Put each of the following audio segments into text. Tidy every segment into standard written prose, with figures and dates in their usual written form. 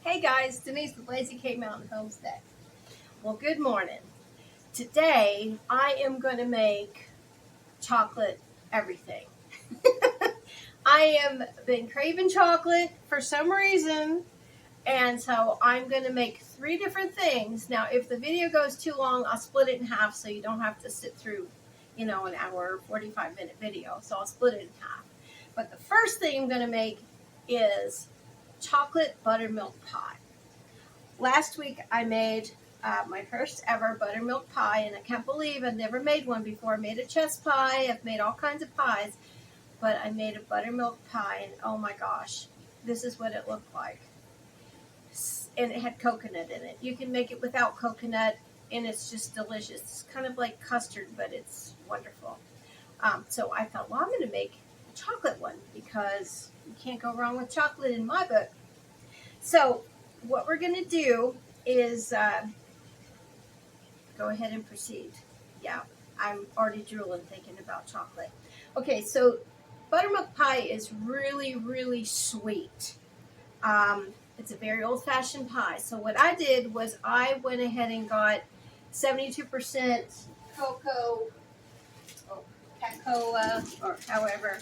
Hey guys, Denise with Lazy K Mountain Homestead. Well, good morning. Today I am going to make chocolate everything. I have been craving chocolate for some reason, and so I'm going to make 3 different things. Now, if the video goes too long, I'll split it in half so you don't have to sit through, an hour, 45-minute video. So I'll split it in half. But the first thing I'm going to make is chocolate buttermilk pie. Last week I made my first ever buttermilk pie, and I can't believe I've never made one before. I made a chess pie, I've made all kinds of pies, but I made a buttermilk pie, and oh my gosh, this is what it looked like. And it had coconut in it. You can make it without coconut, and it's just delicious. It's kind of like custard, but it's wonderful. So I thought, well, I'm going to make a chocolate one because you can't go wrong with chocolate in my book. So what we're going to do is go ahead and proceed. Yeah, I'm already drooling thinking about chocolate. Okay, so buttermilk pie is really, really sweet. It's a very old-fashioned pie. So what I did was I went ahead and got 72% cocoa, cacao, or however,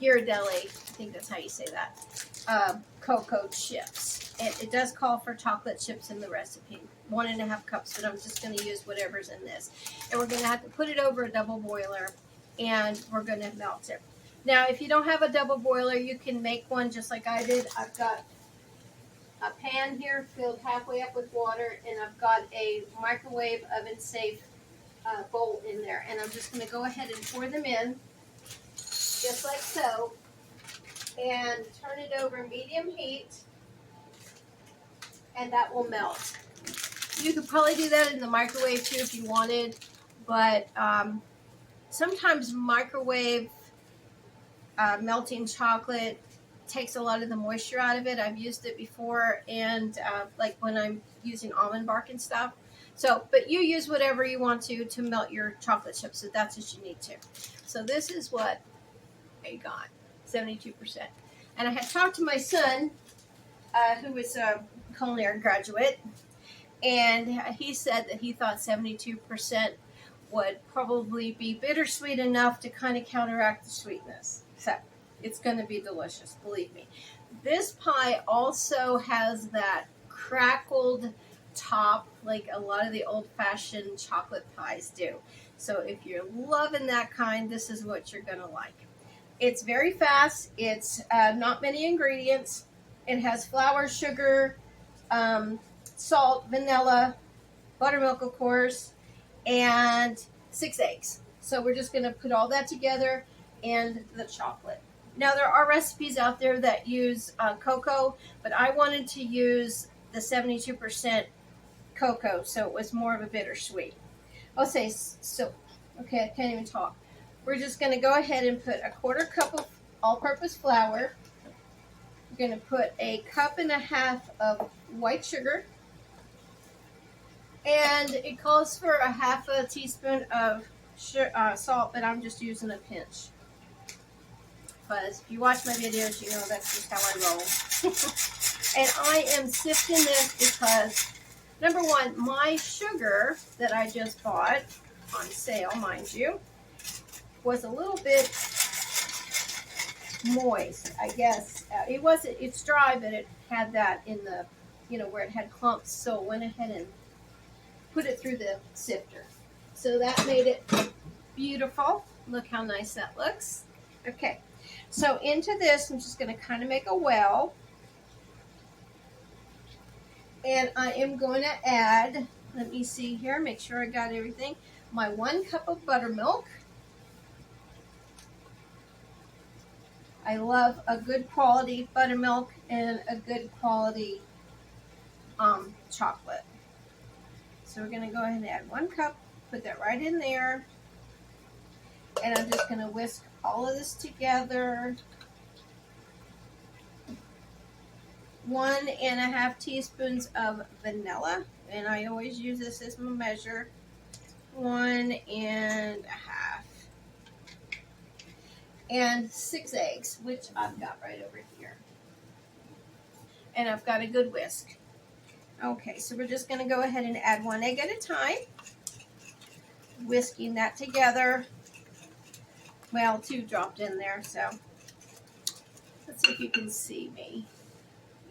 Ghirardelli, I think that's how you say that, cocoa chips. It does call for chocolate chips in the recipe, 1.5 cups, but I'm just going to use whatever's in this. And we're going to have to put it over a double boiler, and we're going to melt it. Now, if you don't have a double boiler, you can make one just like I did. I've got a pan here filled halfway up with water, and I've got a microwave oven safe bowl in there. And I'm just going to go ahead and pour them in, just like so, and turn it over medium heat, and that will melt. You could probably do that in the microwave too if you wanted, but sometimes microwave melting chocolate takes a lot of the moisture out of it. I've used it before, and like when I'm using almond bark and stuff. So, but you use whatever you want to melt your chocolate chips, if that's what you need to. So this is what I got, 72%. And I had talked to my son, who was a culinary graduate, and he said that he thought 72% would probably be bittersweet enough to kind of counteract the sweetness. So it's going to be delicious, believe me. This pie also has that crackled top like a lot of the old-fashioned chocolate pies do. So if you're loving that kind, this is what you're going to like. It's very fast. It's not many ingredients. It has flour, sugar, salt, vanilla, buttermilk, of course, and 6 eggs. So we're just going to put all that together and the chocolate. Now, there are recipes out there that use cocoa, but I wanted to use the 72% cocoa, so it was more of a bittersweet. I'll say, so, okay, I can't even talk. We're just going to go ahead and put a 1/4 cup of all-purpose flour. We're going to put 1.5 cups of white sugar. And it calls for 1/2 teaspoon of salt, but I'm just using a pinch. Because if you watch my videos, you know that's just how I roll. And I am sifting this because, number one, my sugar that I just bought, on sale, mind you, was a little bit moist, I guess. It's dry, but it had that in the, where it had clumps, so I went ahead and put it through the sifter. So that made it beautiful. Look how nice that looks. Okay, so into this, I'm just going to kind of make a well. And I am going to add, let me see here, make sure I got everything, my 1 cup of buttermilk. I love a good quality buttermilk and a good quality chocolate. So we're going to go ahead and add 1 cup, put that right in there. And I'm just going to whisk all of this together. 1.5 teaspoons of vanilla. And I always use this as my measure. 1.5. And 6 eggs, which I've got right over here. and I've got a good whisk. Okay, so we're just going to go ahead and add 1 egg at a time, whisking that together. Well, 2 dropped in there, so let's see if you can see me.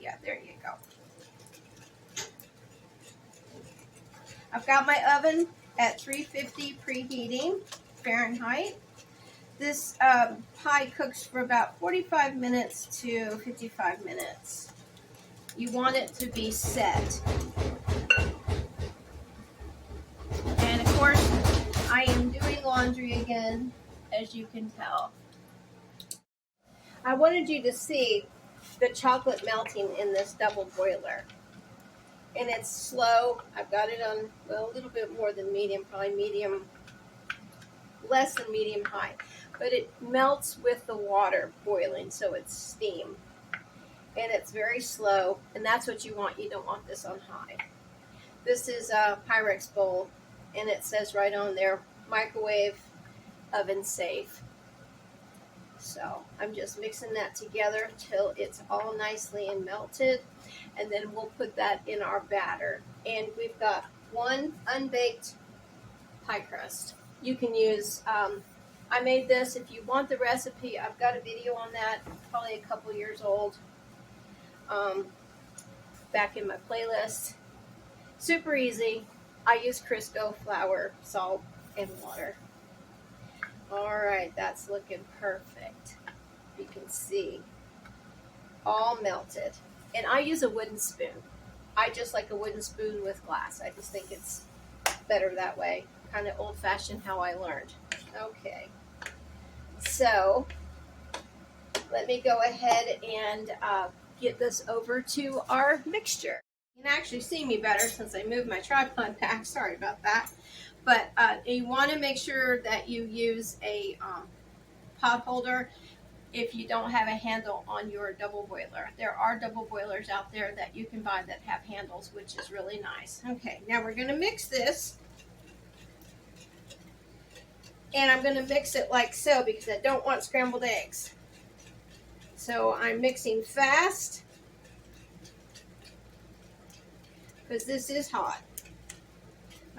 Yeah, there you go. I've got my oven at 350 preheating Fahrenheit. This pie cooks for about 45 minutes to 55 minutes. You want it to be set. And of course, I am doing laundry again, as you can tell. I wanted you to see the chocolate melting in this double boiler. And it's slow. I've got it on, well, a little bit more than medium, probably medium, less than medium high. But it melts with the water boiling, so it's steam. And it's very slow, and that's what you want. You don't want this on high. This is a Pyrex bowl, and it says right on there, microwave oven safe. So I'm just mixing that together till it's all nicely and melted, and then we'll put that in our batter. And we've got 1 unbaked pie crust. You can use, I made this. If you want the recipe, I've got a video on that, probably a couple years old, back in my playlist. Super easy. I use Crisco flour, salt, and water. Alright, that's looking perfect. You can see. All melted. And I use a wooden spoon. I just like a wooden spoon with glass. I just think it's better that way. Kind of old-fashioned how I learned. Okay. So, let me go ahead and get this over to our mixture. You can actually see me better since I moved my tripod back. Sorry about that. But you want to make sure that you use a pot holder if you don't have a handle on your double boiler. There are double boilers out there that you can buy that have handles, which is really nice. Okay, now we're going to mix this. And I'm going to mix it like so because I don't want scrambled eggs. So I'm mixing fast because this is hot.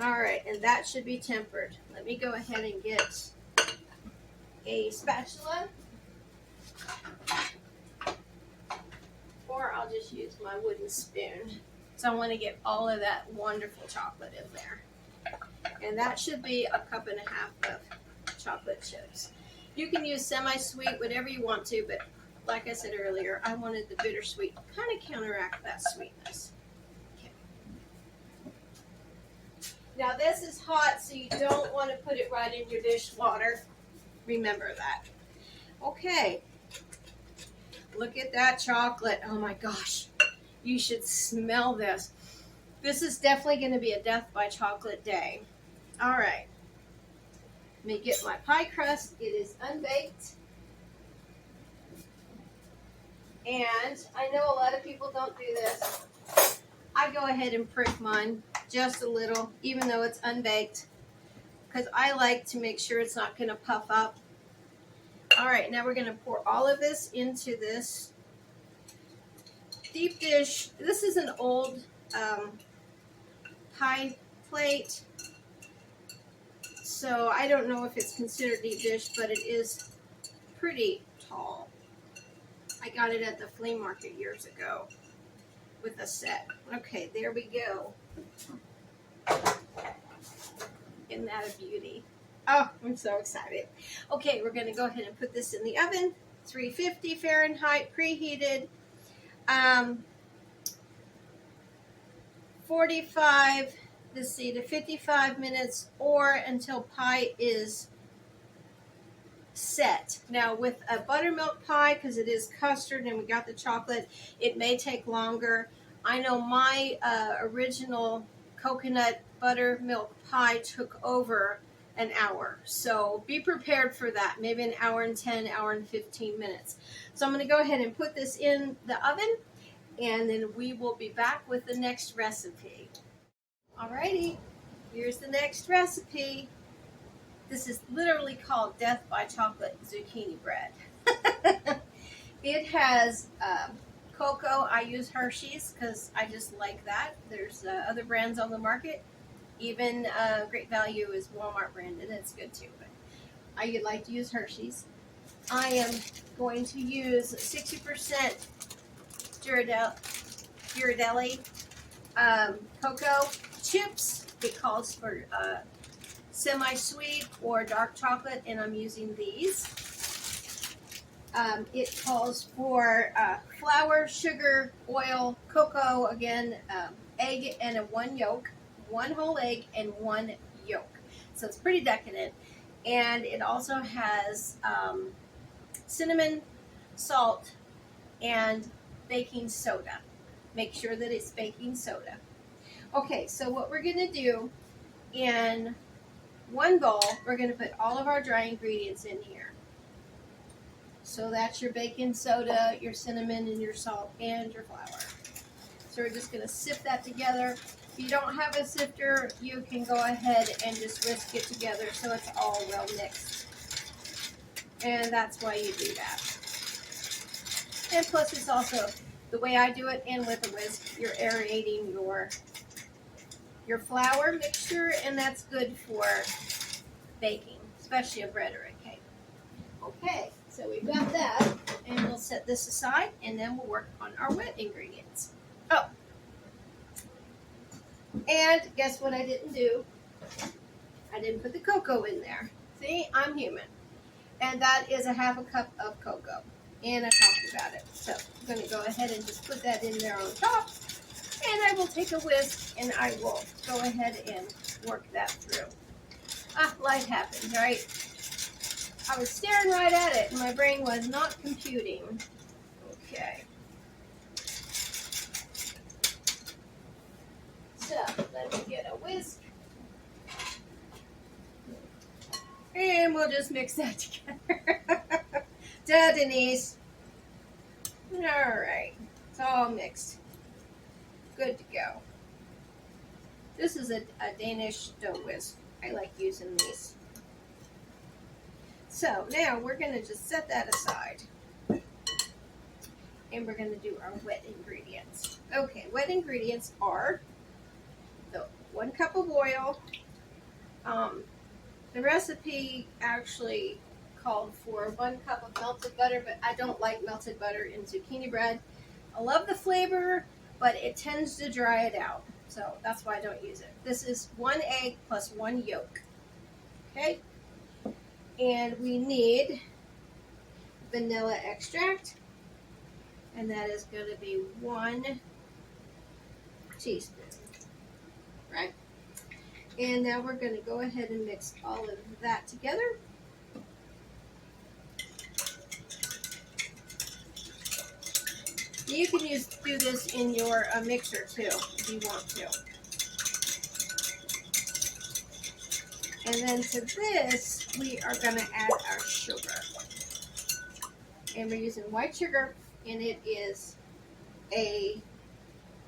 Alright, and that should be tempered. Let me go ahead and get a spatula. Or I'll just use my wooden spoon. So I want to get all of that wonderful chocolate in there. And that should be 1.5 cups of chocolate chips. You can use semi-sweet, whatever you want to, but like I said earlier, I wanted the bittersweet to kind of counteract that sweetness. Now this is hot, so you don't want to put it right in your dishwater. Remember that. Okay. Look at that chocolate. Oh my gosh. You should smell this. This is definitely going to be a death by chocolate day. All right. Let me get my pie crust. It is unbaked. And I know a lot of people don't do this. I go ahead and prick mine just a little, even though it's unbaked, because I like to make sure it's not going to puff up. All right, now we're going to pour all of this into this deep dish. This is an old pie plate, so I don't know if it's considered deep dish, but it is pretty tall. I got it at the flea market years ago with a set. Okay, there we go. Isn't that a beauty? Oh, I'm so excited. Okay, we're going to go ahead and put this in the oven. 350 Fahrenheit, preheated. 45, let's see, to 55 minutes, or until pie is set. Now with a buttermilk pie, because it is custard and we got the chocolate, it may take longer. I know my original coconut buttermilk pie took over an hour, so be prepared for that. Maybe an hour and 10, hour and 15 minutes. So I'm going to go ahead and put this in the oven, and then we will be back with the next recipe. Alrighty, here's the next recipe. This is literally called Death by Chocolate Zucchini Bread. It has cocoa, I use Hershey's because I just like that. There's other brands on the market. Even Great Value is Walmart branded. It's good too. But I like to use Hershey's. I am going to use 60% Ghirardelli cocoa chips. It calls for semi-sweet or dark chocolate, and I'm using these. It calls for flour, sugar, oil, cocoa, again, egg and one yolk, one whole egg and one yolk. So it's pretty decadent. And it also has cinnamon, salt, and baking soda. Make sure that it's baking soda. Okay, so what we're going to do, in one bowl, we're going to put all of our dry ingredients in here. So that's your baking soda, your cinnamon, and your salt, and your flour. So we're just going to sift that together. If you don't have a sifter, you can go ahead and just whisk it together so it's all well mixed. And that's why you do that. And plus it's also, the way I do it, and with a whisk, you're aerating your flour mixture, and that's good for baking, especially a bread or a cake. Okay, so we've got that, and we'll set this aside, and then we'll work on our wet ingredients. Oh, and guess what I didn't do? I didn't put the cocoa in there. See, I'm human. And that is a half a cup of cocoa. And I talked about it. So I'm going to go ahead and just put that in there on top. And I will take a whisk and I will go ahead and work that through. Life happens, right? I was staring right at it and my brain was not computing. Okay. So let me get a whisk. And we'll just mix that together. Duh, Denise. Alright. It's all mixed. Good to go. This is a Danish dough whisk. I like using these. So now we're going to just set that aside. And we're going to do our wet ingredients. Okay, wet ingredients are the 1 cup of oil. The recipe actually called for 1 cup of melted butter, but I don't like melted butter in zucchini bread. I love the flavor, but it tends to dry it out. So that's why I don't use it. This is 1 egg plus 1 yolk. Okay? And we need vanilla extract. And that is going to be 1 teaspoon. Right? And now we're going to go ahead and mix all of that together. You can do this in your mixer too, if you want to. And then to this, we are going to add our sugar. And we're using white sugar, and it is a,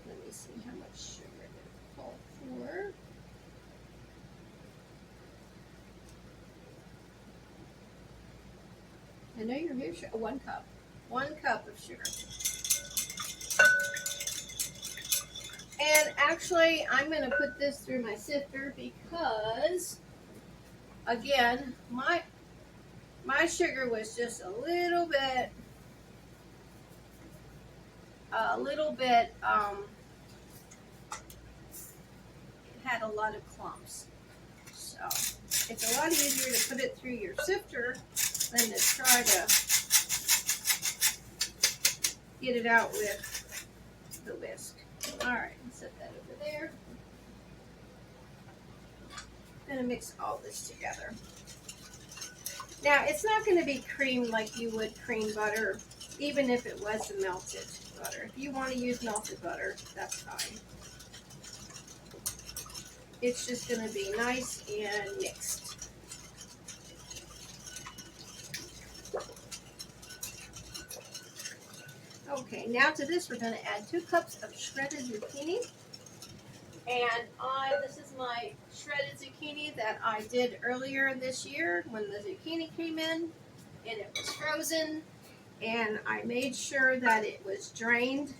let me see how much sugar it called for. I know you're here, 1 cup. 1 cup of sugar. And actually, I'm going to put this through my sifter because, again, my sugar was just a little bit, it had a lot of clumps. So it's a lot easier to put it through your sifter than to try to get it out with the whisk. Alright, set that over there. I'm going to mix all this together. Now, it's not going to be cream like you would cream butter, even if it was the melted butter. If you want to use melted butter, that's fine. It's just going to be nice and mixed. Okay, now to this we're going to add 2 cups of shredded zucchini. And this is my shredded zucchini that I did earlier this year when the zucchini came in and it was frozen. And I made sure that it was drained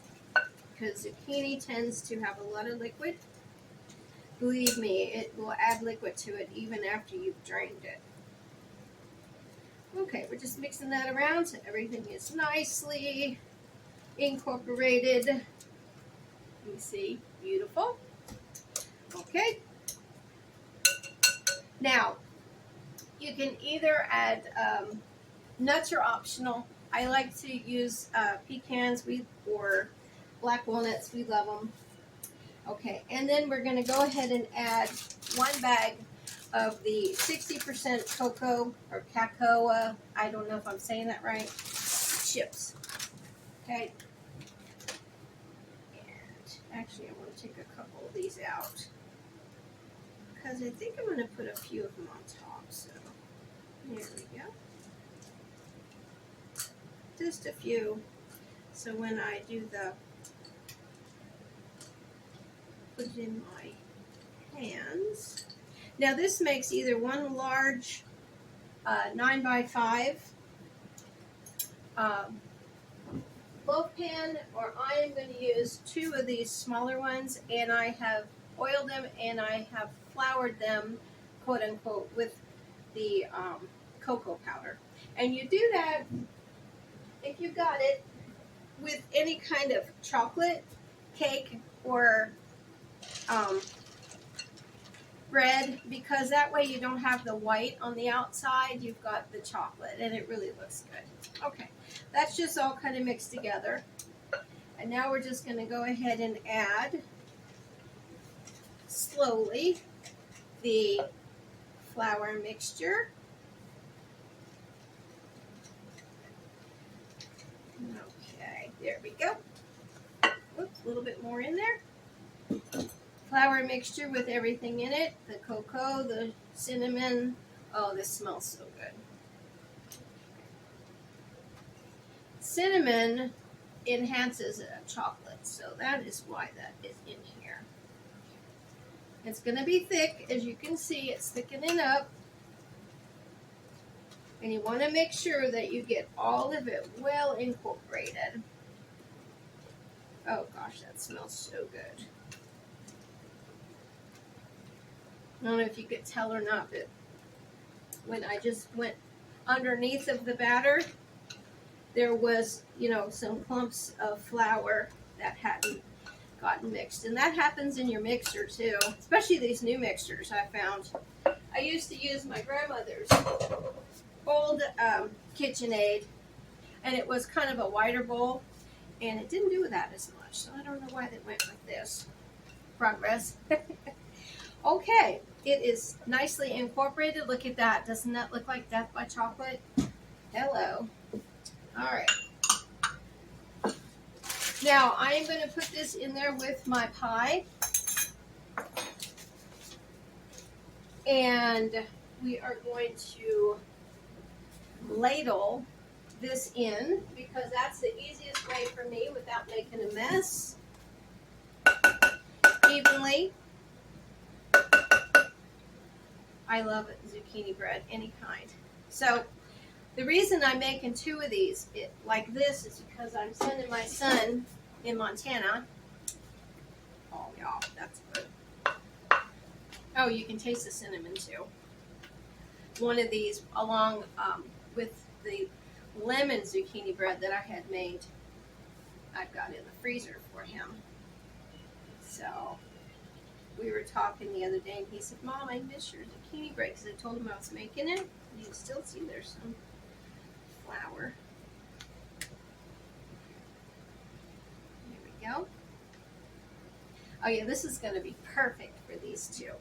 because zucchini tends to have a lot of liquid. Believe me, it will add liquid to it even after you've drained it. Okay, we're just mixing that around so everything is nicely incorporated. You see, beautiful. Okay. Now, you can either add nuts are optional. I like to use pecans or black walnuts. We love them. Okay, and then we're going to go ahead and add 1 bag of the 60% cocoa or cacao. I don't know if I'm saying that right. Chips. Okay. And actually, I want to take a couple of these out because I think I'm going to put a few of them on top. So here we go. Just a few. So when I do put it in my hands. Now this makes either one large 9x5 loaf pan, or I am going to use 2 of these smaller ones, and I have oiled them and I have floured them, quote unquote, with the cocoa powder. And you do that, if you got it, with any kind of chocolate cake or bread, because that way you don't have the white on the outside, you've got the chocolate, and it really looks good. Okay, that's just all kind of mixed together. And now we're just going to go ahead and add slowly the flour mixture. Okay, there we go. Oops, a little bit more in there. Flour mixture with everything in it, the cocoa, the cinnamon. Oh, this smells so good. Cinnamon enhances chocolate, so that is why that is in here. It's going to be thick. As you can see, it's thickening up. And you want to make sure that you get all of it well incorporated. Oh gosh, that smells so good. I don't know if you could tell or not, but when I just went underneath of the batter, there was, some clumps of flour that hadn't gotten mixed. And that happens in your mixer too, especially these new mixers I found. I used to use my grandmother's old KitchenAid, and it was kind of a wider bowl, and it didn't do that as much. So I don't know why they went with this. Progress. Okay, it is nicely incorporated. Look at that. Doesn't that look like Death by Chocolate? Hello. All right. Now, I am going to put this in there with my pie. And we are going to ladle this in, because that's the easiest way for me without making a mess. Evenly. I love zucchini bread, any kind. So the reason I'm making 2 of these like this is because I'm sending my son in Montana. Oh, y'all, that's good. Oh, you can taste the cinnamon too. One of these along with the lemon zucchini bread that I had made. I've got in the freezer for him. So we were talking the other day, and he said, "Mom, I miss your zucchini bread," because I told him I was making it. You can still see there's some flour. Here we go. Oh yeah, this is going to be perfect for these 2.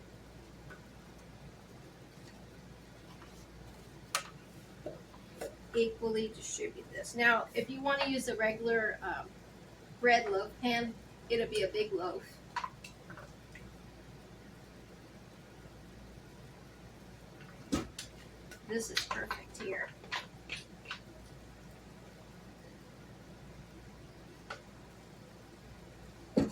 Equally distribute this. Now, if you want to use a regular bread loaf pan, it'll be a big loaf. This is perfect here. I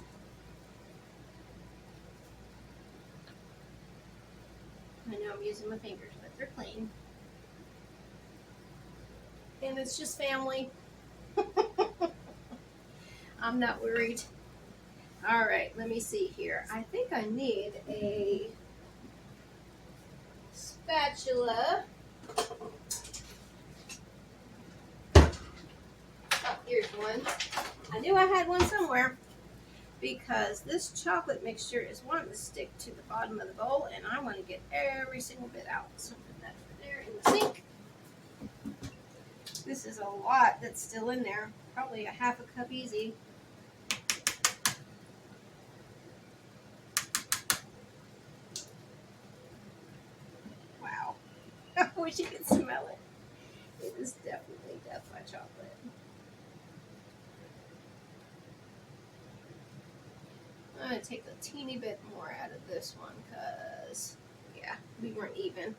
know I'm using my fingers, but they're clean. And it's just family. I'm not worried. All right, let me see here. I think I need a spatula. Oh, here's one. I knew I had one somewhere because this chocolate mixture is wanting to stick to the bottom of the bowl, and I want to get every single bit out. So put that over there in the sink. This is a lot that's still in there. Probably a half a cup easy. Wow. I wish you could smell it. It is definitely death by chocolate. I'm going to take a teeny bit more out of this one because, yeah, we weren't even.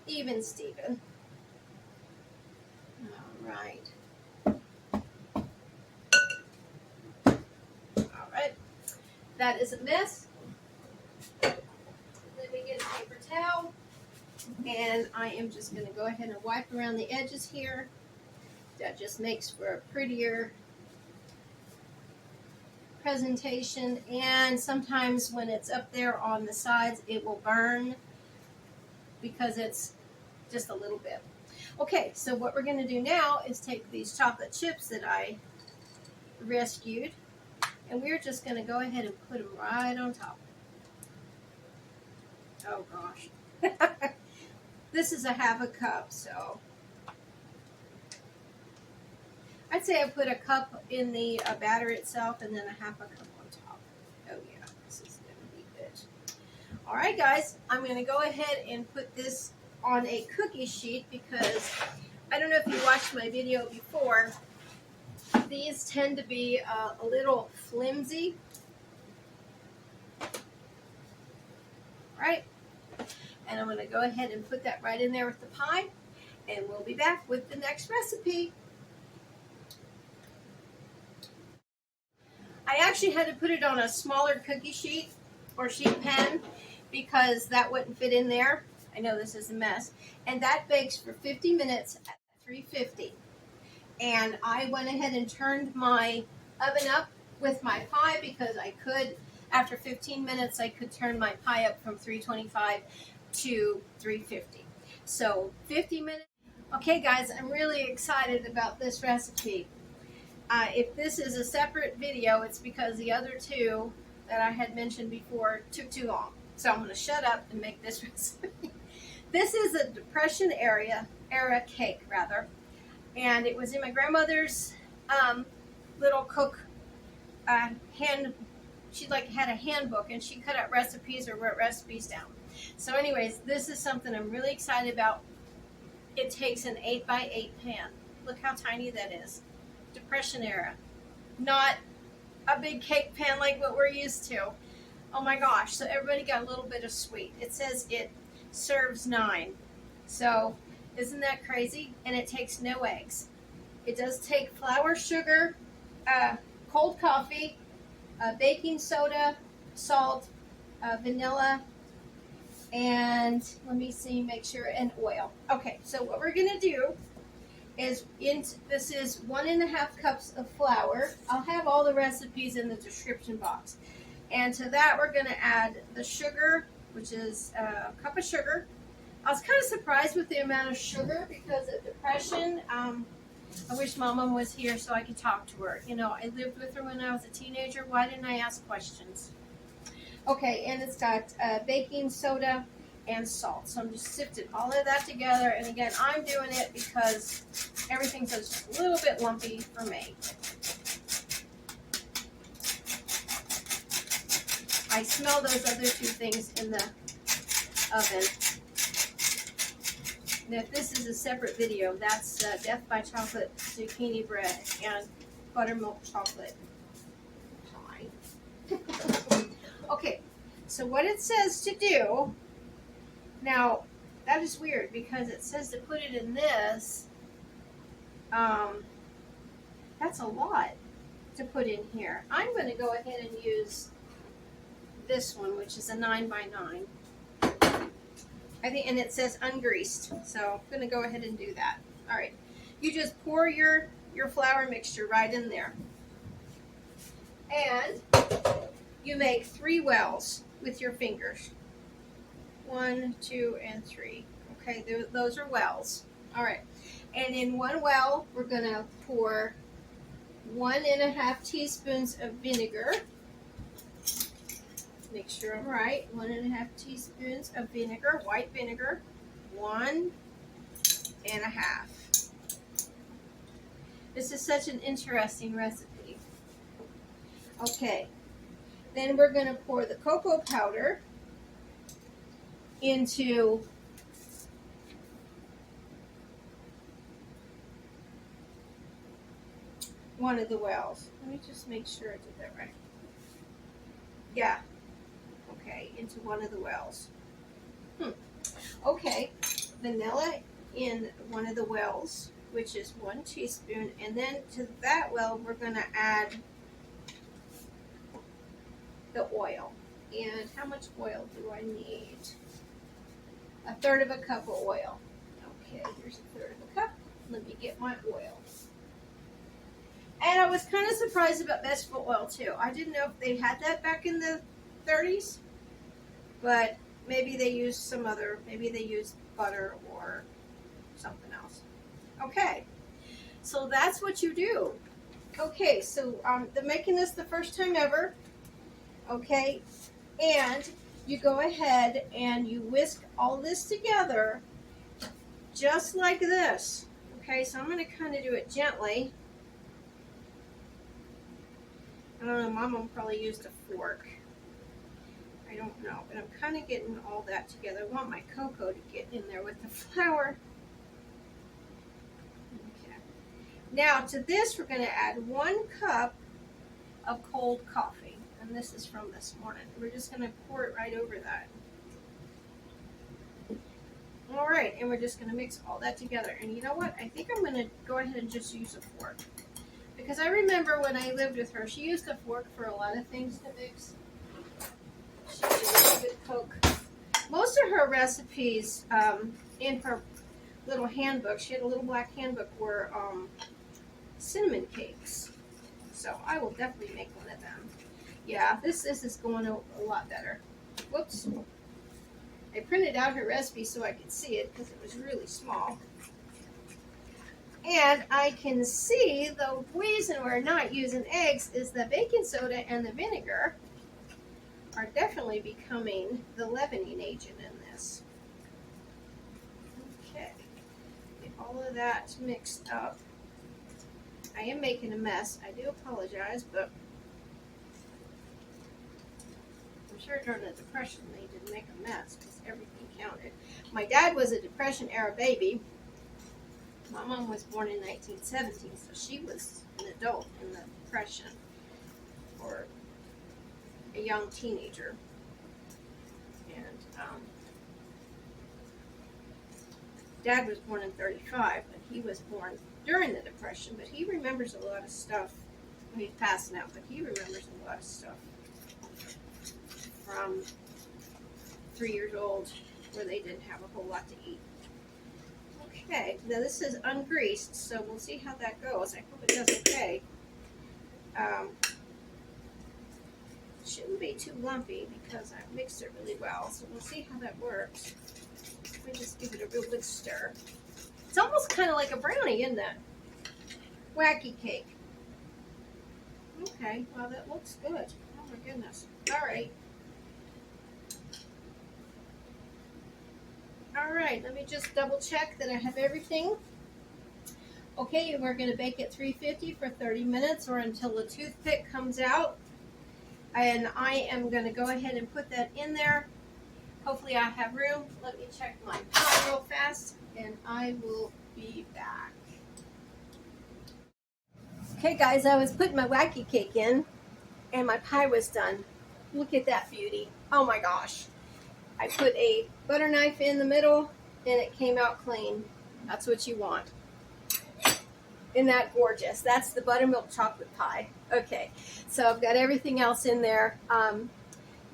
Even Steven. All right. All right. That is a mess. Let me get a paper towel. And I am just going to go ahead and wipe around the edges here. That just makes for a prettier presentation. And sometimes when it's up there on the sides, it will burn because it's just a little bit. Okay, so what we're going to do now is take these chocolate chips that I rescued, and we're just going to go ahead and put them right on top. Oh gosh. This is a half a cup, so I'd say I put a cup in the batter itself and then a half a cup on top. Oh yeah, this is going to be good. All right, guys, I'm going to go ahead and put this on a cookie sheet because I don't know if you watched my video before. These tend to be a little flimsy. All right. And I'm going to go ahead and put that right in there with the pie, and we'll be back with the next recipe. I actually had to put it on a smaller cookie sheet or sheet pan because that wouldn't fit in there. I know this is a mess. And that bakes for 50 minutes at 350. And I went ahead and turned my oven up with my pie because I could, after 15 minutes, I could turn my pie up from 325 to 350. So 50 minutes. Okay guys, I'm really excited about this recipe. If this is a separate video, it's because the other two that I had mentioned before took too long. So I'm going to shut up and make this recipe. This is a Depression era cake, rather. And it was in my grandmother's little cook she had a handbook, and she cut out recipes or wrote recipes down. So anyways, this is something I'm really excited about. It takes an 8x8 pan. Look how tiny that is. Depression era. Not a big cake pan like what we're used to. Oh my gosh, so everybody got a little bit of sweet. It says it serves 9. So isn't that crazy? And it takes no eggs. It does take flour, sugar, cold coffee, baking soda, salt, vanilla, and let me see, make sure, and oil. Okay, so what we're going to do is, this is 1.5 cups of flour. I'll have all the recipes in the description box. And to that, we're going to add the sugar, which is a cup of sugar. I was kind of surprised with the amount of sugar because of Depression. I wish my mom was here so I could talk to her. You know, I lived with her when I was a teenager. Why didn't I ask questions? Okay, and it's got baking soda and salt. So I'm just sifting all of that together. And again, I'm doing it because everything's just a little bit lumpy for me. I smell those other two things in the oven. And if this is a separate video, that's Death by Chocolate zucchini bread and buttermilk chocolate pie. Okay, so what it says to do, now that is weird because it says to put it in this. That's a lot to put in here. I'm going to go ahead and use this one, which is a 9x9. I think, and it says ungreased, so I'm going to go ahead and do that. All right, you just pour your flour mixture right in there. And you make 3 wells with your fingers. 1, 2, and 3. Okay, those are wells. All right. And in one well, we're going to pour 1½ teaspoons of vinegar. Make sure I'm right. 1½ teaspoons of vinegar, white vinegar. 1½ This is such an interesting recipe. Okay, then we're going to pour the cocoa powder into one of the wells. Let me just make sure I did that right. Yeah. Okay, into one of the wells. Okay, vanilla in one of the wells, which is 1 teaspoon, and then to that well we're going to add the oil. And how much oil do I need? 1/3 cup of oil. Okay, here's 1/3 cup. Let me get my oil. And I was kind of surprised about vegetable oil too. I didn't know if they had that back in the 30s, but maybe they used some other, maybe they used butter or something else. Okay, so that's what you do. Okay, so they're making this the first time ever. Okay, and you go ahead and you whisk all this together just like this. Okay, so I'm going to kind of do it gently. I don't know, Mama probably used a fork. I don't know, but I'm kind of getting all that together. I want my cocoa to get in there with the flour. Okay. Now to this we're going to add 1 cup of cold coffee. And this is from this morning. We're just going to pour it right over that. All right, and we're just going to mix all that together. And you know what? I think I'm going to go ahead and just use a fork. Because I remember when I lived with her, she used a fork for a lot of things to mix. She was a really good cook. Most of her recipes in her little handbook, she had a little black handbook, were cinnamon cakes. So I will definitely make one of them. Yeah, this is going a lot better. Whoops. I printed out her recipe so I could see it because it was really small. And I can see the reason we're not using eggs is the baking soda and the vinegar are definitely becoming the leavening agent in this. Okay, get all of that mixed up. I am making a mess. I do apologize, but I'm sure during the Depression they didn't make a mess because everything counted. My dad was a Depression-era baby. My mom was born in 1917, so she was an adult in the Depression, or a young teenager. And Dad was born in 35, but he was born during the Depression, but he remembers a lot of stuff. He's passed now, but he remembers a lot of stuff from 3 years old where they didn't have a whole lot to eat. Okay, now this is ungreased, so we'll see how that goes. I hope it does okay. Shouldn't be too lumpy because I've mixed it really well, so we'll see how that works. Let me just give it a real good stir. It's almost kind of like a brownie, isn't it? Wacky cake. Okay, well that looks good. Oh my goodness. All right. All right, let me just double check that I have everything. Okay, we're going to bake at 350 for 30 minutes or until the toothpick comes out. And I am going to go ahead and put that in there. Hopefully I have room. Let me check my pie real fast and I will be back. Okay guys, I was putting my Wacky cake in and my pie was done. Look at that beauty. Oh my gosh. I put a butter knife in the middle and it came out clean. That's what you want. Isn't that gorgeous? That's the buttermilk chocolate pie. Okay, so I've got everything else in there.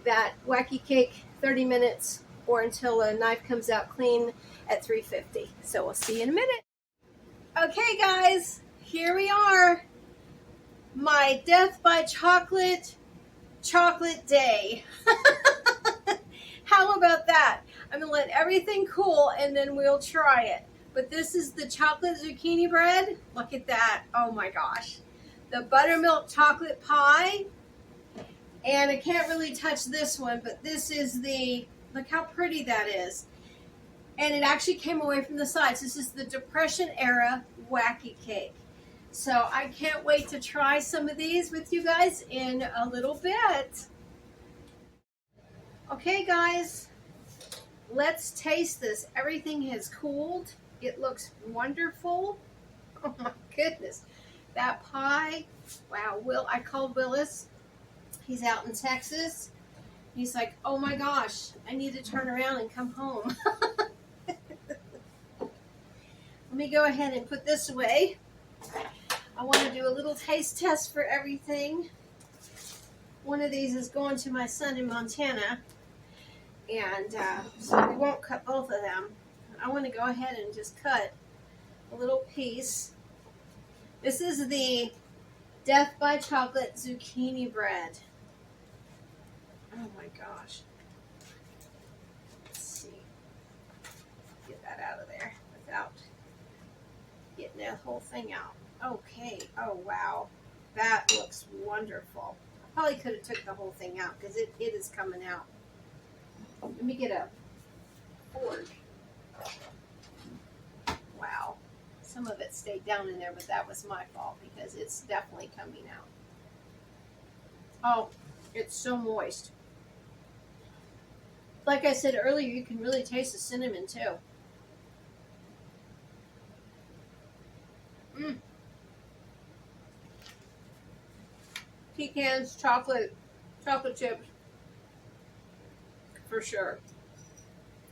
That Wacky cake, 30 minutes or until a knife comes out clean at 350. So we'll see you in a minute. Okay guys, here we are. my death by chocolate day. How about that? I'm gonna let everything cool and then we'll try it. But this is the chocolate zucchini bread. Look at that. Oh my gosh. The buttermilk chocolate pie. And I can't really touch this one, but this is the, look how pretty that is. And it actually came away from the sides. This is the Depression era Wacky cake. So I can't wait to try some of these with you guys in a little bit. Okay guys, let's taste this. Everything has cooled. It looks wonderful. Oh my goodness. That pie, wow. I called Willis. He's out in Texas. He's like, oh my gosh, I need to turn around and come home. Let me go ahead and put this away. I want to do a little taste test for everything. One of these is going to my son in Montana. And so we won't cut both of them. I want to go ahead and just cut a little piece. This is the Death by Chocolate zucchini bread. Oh my gosh. Let's see. Get that out of there without getting that whole thing out. Okay. Oh wow. That looks wonderful. I probably could have took the whole thing out because it is coming out. Let me get a fork. Wow. Some of it stayed down in there, but that was my fault because it's definitely coming out. Oh, it's so moist. Like I said earlier, you can really taste the cinnamon too. Pecans, chocolate chips, for sure.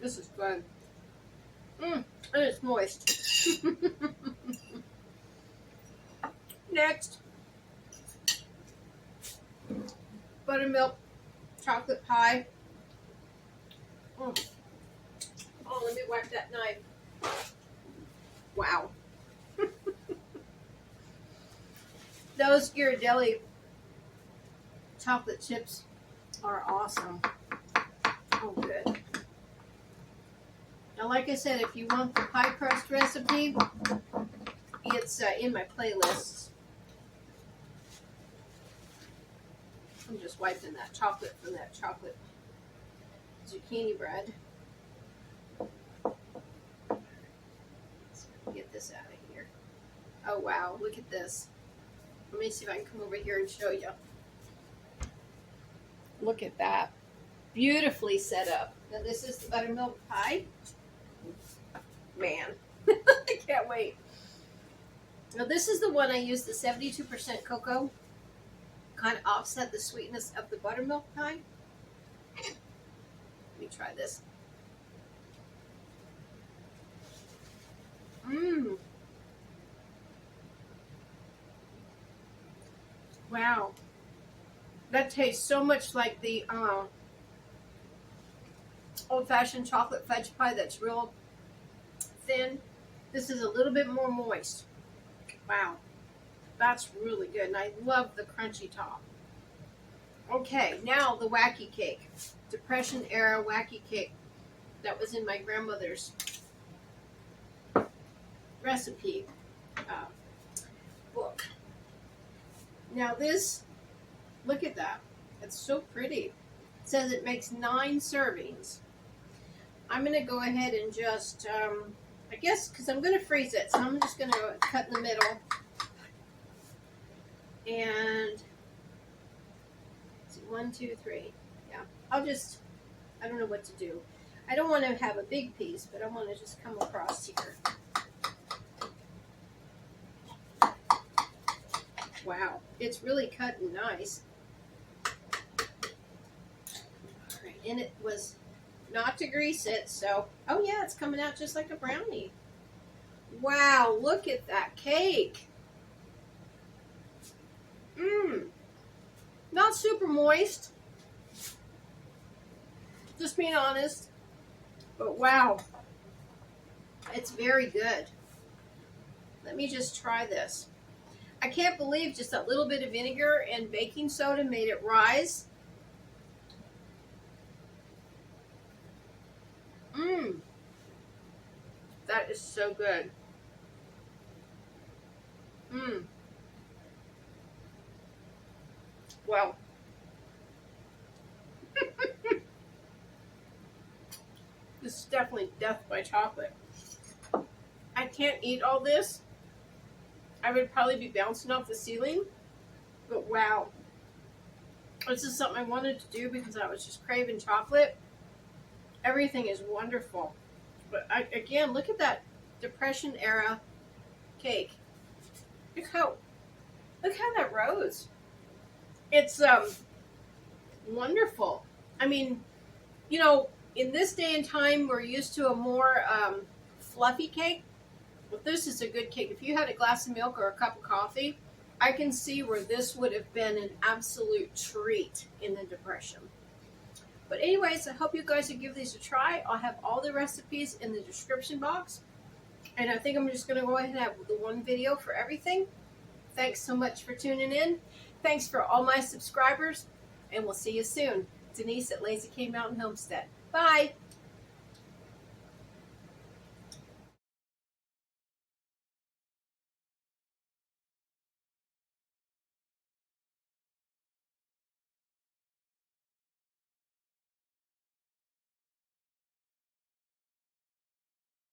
This is good. And it's moist. Next, buttermilk chocolate pie. Oh, let me wipe that knife. Wow. Those Ghirardelli chocolate chips are awesome. Oh, good. Now, like I said, if you want the pie crust recipe, it's in my playlists. I'm just wiping that chocolate from that chocolate zucchini bread. Let's get this out of here. Oh, wow. Look at this. Let me see if I can come over here and show you. Look at that. Beautifully set up. Now, this is the buttermilk pie. Man, I can't wait. Now, this is the one I used the 72% cocoa. Kind of offset the sweetness of the buttermilk pie. Let me try this. Wow. That tastes so much like the old-fashioned chocolate fudge pie that's real thin. This is a little bit more moist. Wow. That's really good. And I love the crunchy top. Okay, now the Wacky cake. Depression era Wacky cake. That was in my grandmother's recipe book. Now this, look at that. It's so pretty. It says it makes 9 servings. I'm going to go ahead and just, I guess, because I'm going to freeze it. So I'm just going to cut in the middle. And, 1, 2, 3. Yeah, I don't know what to do. I don't want to have a big piece, but I want to just come across here. Wow, it's really cutting nice. All right, and it was not to grease it, so, oh yeah, it's coming out just like a brownie. Wow, look at that cake. Not super moist. Just being honest. But wow. It's very good. Let me just try this. I can't believe just a little bit of vinegar and baking soda made it rise. Mmm. That is so good. Mmm. Well, this is definitely death by chocolate. I can't eat all this. I would probably be bouncing off the ceiling. But wow. This is something I wanted to do because I was just craving chocolate. Everything is wonderful. But again, look at that Depression era cake. Look how that rose. It's wonderful. I mean, you know, in this day and time, we're used to a more fluffy cake. But this is a good cake. If you had a glass of milk or a cup of coffee, I can see where this would have been an absolute treat in the Depression. But anyways, I hope you guys will give these a try. I'll have all the recipes in the description box. And I think I'm just going to go ahead and have the one video for everything. Thanks so much for tuning in. Thanks for all my subscribers. And we'll see you soon. Denise at Lazy K Mountain Homestead. Bye.